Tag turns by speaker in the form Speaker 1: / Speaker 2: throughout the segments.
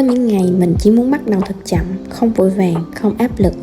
Speaker 1: những ngày mình chỉ muốn bắt đầu thật chậm, không vội vàng, không áp lực.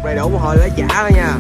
Speaker 2: Đầy đủ một hồi lấy trả thôi nha.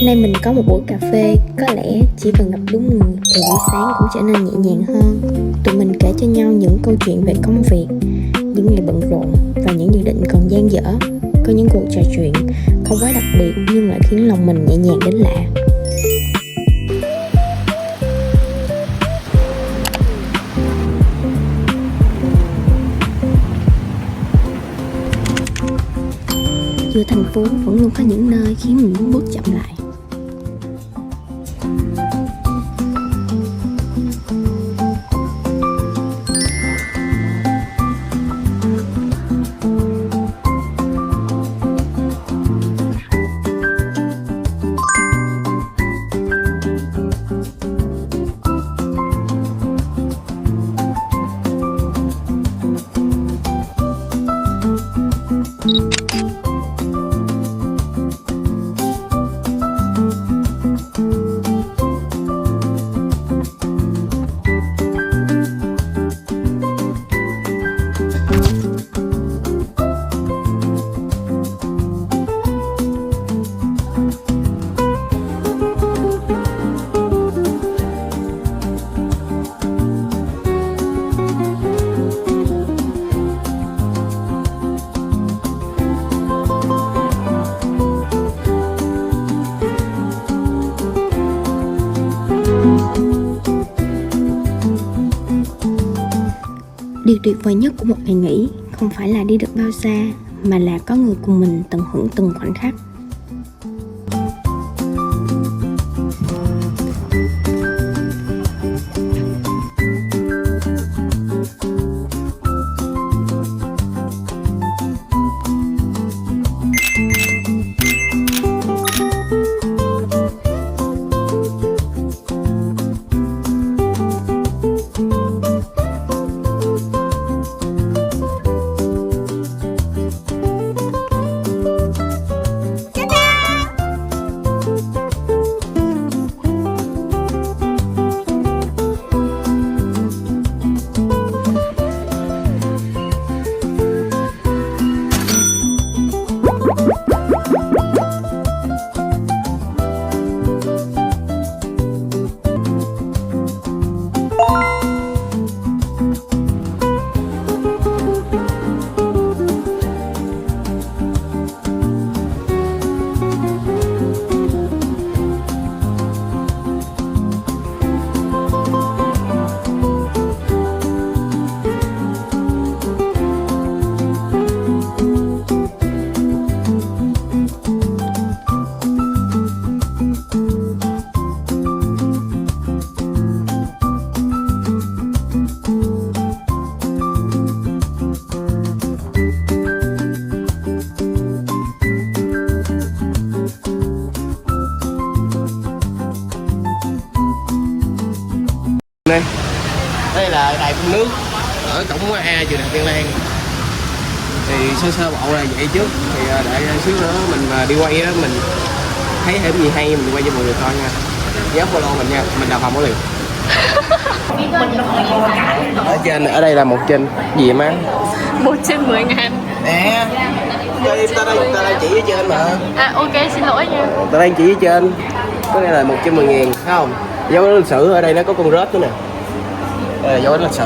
Speaker 1: Nay mình có một buổi cà phê, có lẽ chỉ cần gặp đúng người thì buổi sáng cũng trở nên nhẹ nhàng hơn. Tụi mình kể cho nhau những câu chuyện về công việc, những ngày bận rộn và những dự định còn dang dở. Có những cuộc trò chuyện không quá đặc biệt nhưng lại khiến lòng mình nhẹ nhàng đến lạ. Giữa thành phố vẫn luôn có những nơi khiến mình muốn bước chậm lại. Điều tuyệt vời nhất của một ngày nghỉ không phải là đi được bao xa, mà là có người cùng mình tận hưởng từng khoảnh khắc.
Speaker 2: Đây là đài phun nước ở cổng A trường Đại học Văn Lang. Thì sơ bộ là vậy trước, thì đợi xíu nữa mình đi quay đó, mình thấy thêm gì hay mình quay cho mọi người coi nha. Nhớ follow mình nha, mình đào hồng có liền. Ở đây là 1 trên gì má?
Speaker 3: 1 trên 10.000.
Speaker 2: Nè, cho em, ta đang chỉ ở trên mà.
Speaker 3: À ok, xin lỗi nha.
Speaker 2: Ta đang chỉ ở trên. Cái này là 110.000, thấy không? Dấu ấn lịch sử ở đây nó có con rết nữa nè. Đây là dấu ấn lịch sử.